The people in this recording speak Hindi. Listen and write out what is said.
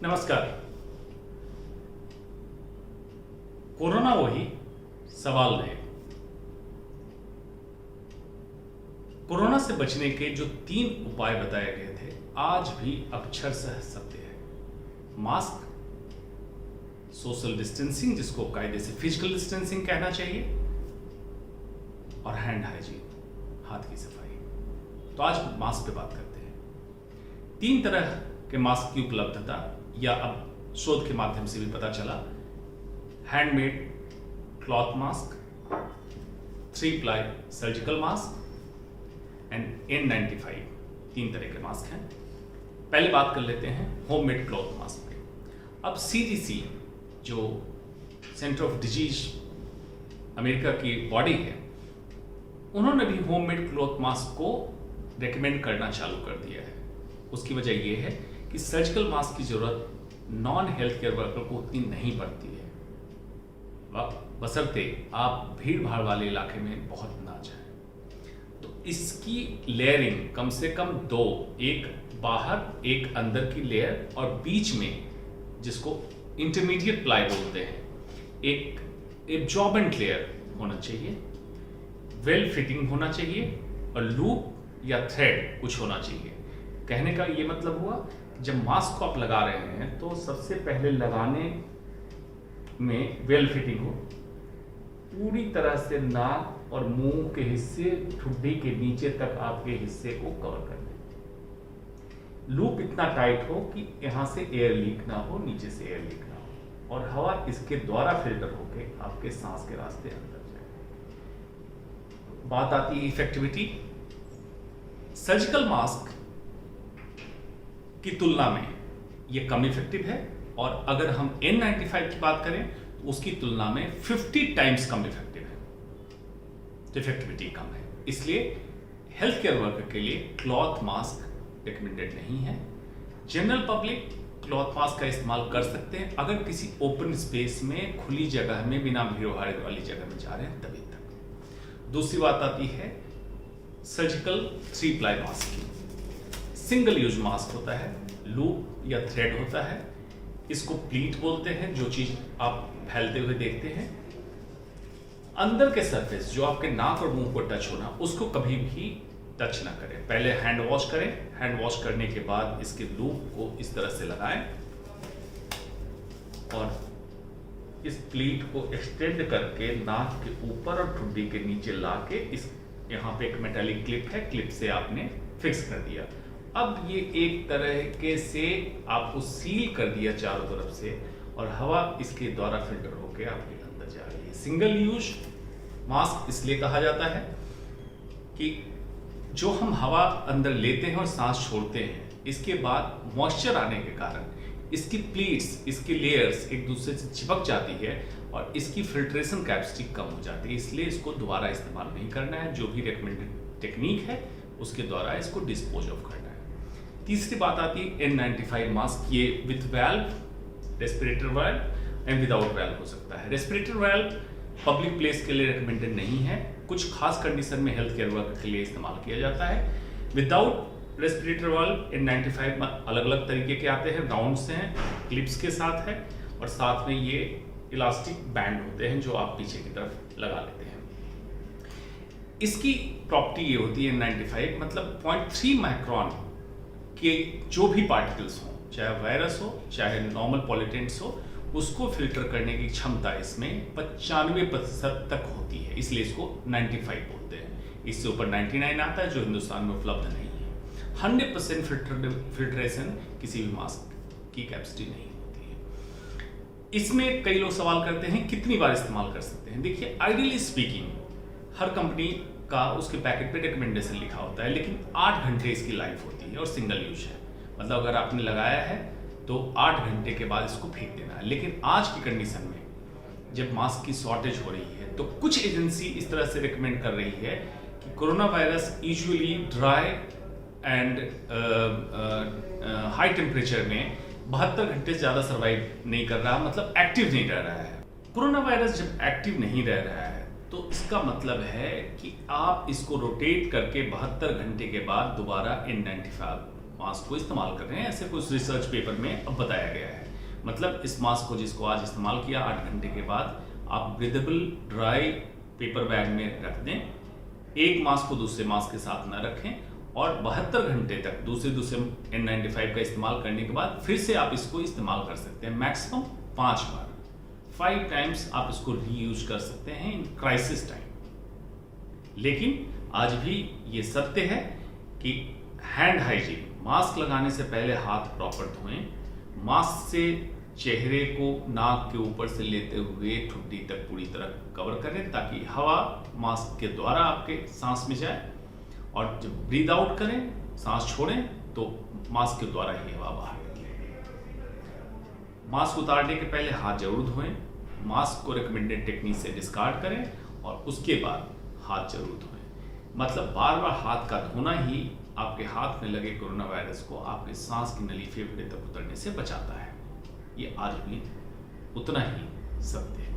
नमस्कार। कोरोना वही, सवाल नए। कोरोना से बचने के जो 3 उपाय बताए गए थे आज भी अक्षरशः सत्य है। मास्क, सोशल डिस्टेंसिंग जिसको कायदे से फिजिकल डिस्टेंसिंग कहना चाहिए, और हैंड हाइजीन, हाथ की सफाई। तो आज मास्क पे बात करते हैं। 3 तरह के मास्क की उपलब्धता, या अब शोध के माध्यम से भी पता चला, handmade cloth mask, 3 ply surgical mask and N95, 3 तरह के मास्क हैं। पहले बात कर लेते हैं होममेड क्लॉथ मास्क पे। अब CDC जो सेंटर ऑफ डिजीज अमेरिका की बॉडी है, उन्होंने भी होममेड क्लॉथ मास्क को रेकमेंड करना चालू कर दिया है। उसकी वजह यह है कि सर्जिकल मास्क की जरूरत नॉन हेल्थ केयर वर्कर को उतनी नहीं पड़ती है, बशर्ते आप भीड़ भाड़ वाले इलाके में बहुत ना जाएं। तो इसकी लेयरिंग कम से कम 2, एक बाहर एक अंदर की लेयर, और बीच में जिसको इंटरमीडिएट प्लाई बोलते हैं, एक एब्जॉर्बेंट लेयर होना चाहिए, वेल फिटिंग होना चाहिए, और लूप या थ्रेड कुछ होना चाहिए। कहने का ये मतलब हुआ, जब मास्क को आप लगा रहे हैं तो सबसे पहले लगाने में वेल फिटिंग हो, पूरी तरह से नाक और मुंह के हिस्से, ठुड्डी के नीचे तक आपके हिस्से को कवर कर दें। लूप इतना टाइट हो कि यहां से एयर लीक ना हो, नीचे से एयर लीक ना हो, और हवा इसके द्वारा फिल्टर होके आपके सांस के रास्ते अंदर जाए। बात आती है इफेक्टिविटी। सर्जिकल मास्क की तुलना में ये कम इफेक्टिव है, और अगर हम N95 की बात करें तो उसकी तुलना में 50 टाइम्स कम इफेक्टिव है। तो इफेक्टिविटी कम है, इसलिए हेल्थ केयर वर्कर के लिए क्लॉथ मास्क रिकमेंडेड नहीं है। जनरल पब्लिक क्लॉथ मास्क का इस्तेमाल कर सकते हैं अगर किसी ओपन स्पेस में, खुली जगह में, बिना भीड़ भाड़ वाली जगह में जा रहे हैं तभी तक। दूसरी बात आती है सर्जिकल 3 प्लाई मास्क की। सिंगल यूज मास्क होता है, लूप या थ्रेड होता है, इसको प्लीट बोलते हैं। जो चीज आप फैलते हुए देखते हैं, अंदर के सरफेस जो आपके नाक और मुंह को टच होना, उसको कभी भी टच ना करें। पहले हैंड वॉश करें, हैंड वॉश करने के बाद इसके लूप को इस तरह से लगाएं, और इस प्लीट को एक्सटेंड करके नाक के ऊपर और ठुड्डी के नीचे लाके, इस यहाँ पे एक मेटालिक क्लिप है, क्लिप से आपने फिक्स कर दिया। अब ये एक तरह से आपको सील कर दिया चारों तरफ से, और हवा इसके द्वारा फिल्टर होकर आपके अंदर जा रही है। सिंगल यूज मास्क इसलिए कहा जाता है कि जो हम हवा अंदर लेते हैं और सांस छोड़ते हैं, इसके बाद मॉइस्चर आने के कारण इसकी प्लीट्स, इसकी लेयर्स एक दूसरे से चिपक जाती है, और इसकी फिल्ट्रेशन कैपेसिटी कम हो जाती है। इसलिए इसको दोबारा इस्तेमाल नहीं करना है। जो भी रिकमेंडेड टेक्निक है उसके द्वारा इसको डिस्पोज ऑफ करना है। तीसरी बात आती है N95 मास्क। ये with valve, respirator valve and without valve हो सकता है। रेस्पिरेटर वाल्व पब्लिक प्लेस के लिए रिकमेंडेड नहीं है, कुछ खास कंडीशन में हेल्थ केयर वर्कर के लिए इस्तेमाल किया जाता है। विदाउट रेस्पिरेटर वाल्व N95 अलग अलग तरीके के आते हैं, राउंड से हैं, क्लिप्स के साथ है, और साथ में ये इलास्टिक बैंड होते हैं जो आप पीछे की तरफ लगा लेते हैं। इसकी प्रॉपर्टी ये होती है N95 मतलब 0.3 माइक्रोन के जो भी पार्टिकल्स हों, चाहे वायरस हो चाहे नॉर्मल पॉल्यूटेंट्स हो, उसको फिल्टर करने की क्षमता इसमें 95% तक होती है, इसलिए इसको 95 बोलते हैं। इससे ऊपर 99 आता है जो हिंदुस्तान में उपलब्ध नहीं है। 100% फिल्ट्रेशन किसी भी मास्क की कैपेसिटी नहीं होती है। इसमें कई लोग सवाल करते हैं कितनी बार इस्तेमाल कर सकते हैं। देखिए, आइडियली स्पीकिंग हर कंपनी का उसके पैकेट पे रिकमेंडेशन लिखा होता है, लेकिन 8 घंटे इसकी लाइफ होती है और सिंगल यूज है। मतलब अगर आपने लगाया है तो 8 घंटे के बाद इसको फेंक देना है। लेकिन आज की कंडीशन में जब मास्क की शॉर्टेज हो रही है, तो कुछ एजेंसी इस तरह से रिकमेंड कर रही है कि corona virus usually dry and high temperature में 72 घंटे से ज़्यादा सर्वाइव नहीं कर रहा, मतलब एक्टिव नहीं रह रहा है। कोरोना वायरस जब एक्टिव नहीं रह रहा है तो इसका मतलब है कि आप इसको रोटेट करके 72 घंटे के बाद दोबारा N95 मास्क को इस्तेमाल कर रहे हैं, ऐसे कुछ रिसर्च पेपर में अब बताया गया है। मतलब इस मास्क को जिसको आज इस्तेमाल किया 8 घंटे के बाद आप ब्रीदेबल ड्राई पेपर बैग में रख दें। एक मास्क को दूसरे मास्क के साथ न रखें और 72 घंटे तक दूसरे N95 का इस्तेमाल करने के बाद फिर से आप इसको इस्तेमाल कर सकते हैं, मैक्सिमम 5 बार, 5 टाइम्स आप इसको रीयूज कर सकते हैं इन क्राइसिस टाइम। लेकिन आज भी ये सत्य है कि हैंड हाइजीन, मास्क लगाने से पहले हाथ प्रॉपर धोएं, मास्क से चेहरे को नाक के ऊपर से लेते हुए ठुड्डी तक पूरी तरह कवर करें ताकि हवा मास्क के द्वारा आपके सांस में जाए, और जब ब्रीद आउट करें, सांस छोड़ें, तो मास्क के द्वारा ही हवा बाहर निकले। मास्क उतारने के पहले हाथ जरूर धोएं, मास्क को रिकमेंडेड टेक्निक से डिस्कार्ड करें और उसके बाद हाथ जरूर धोएं। मतलब बार बार हाथ का धोना ही आपके हाथ में लगे कोरोना वायरस को आपके सांस की नली फेफड़े तक उतरने से बचाता है। ये आज भी उतना ही सत्य है।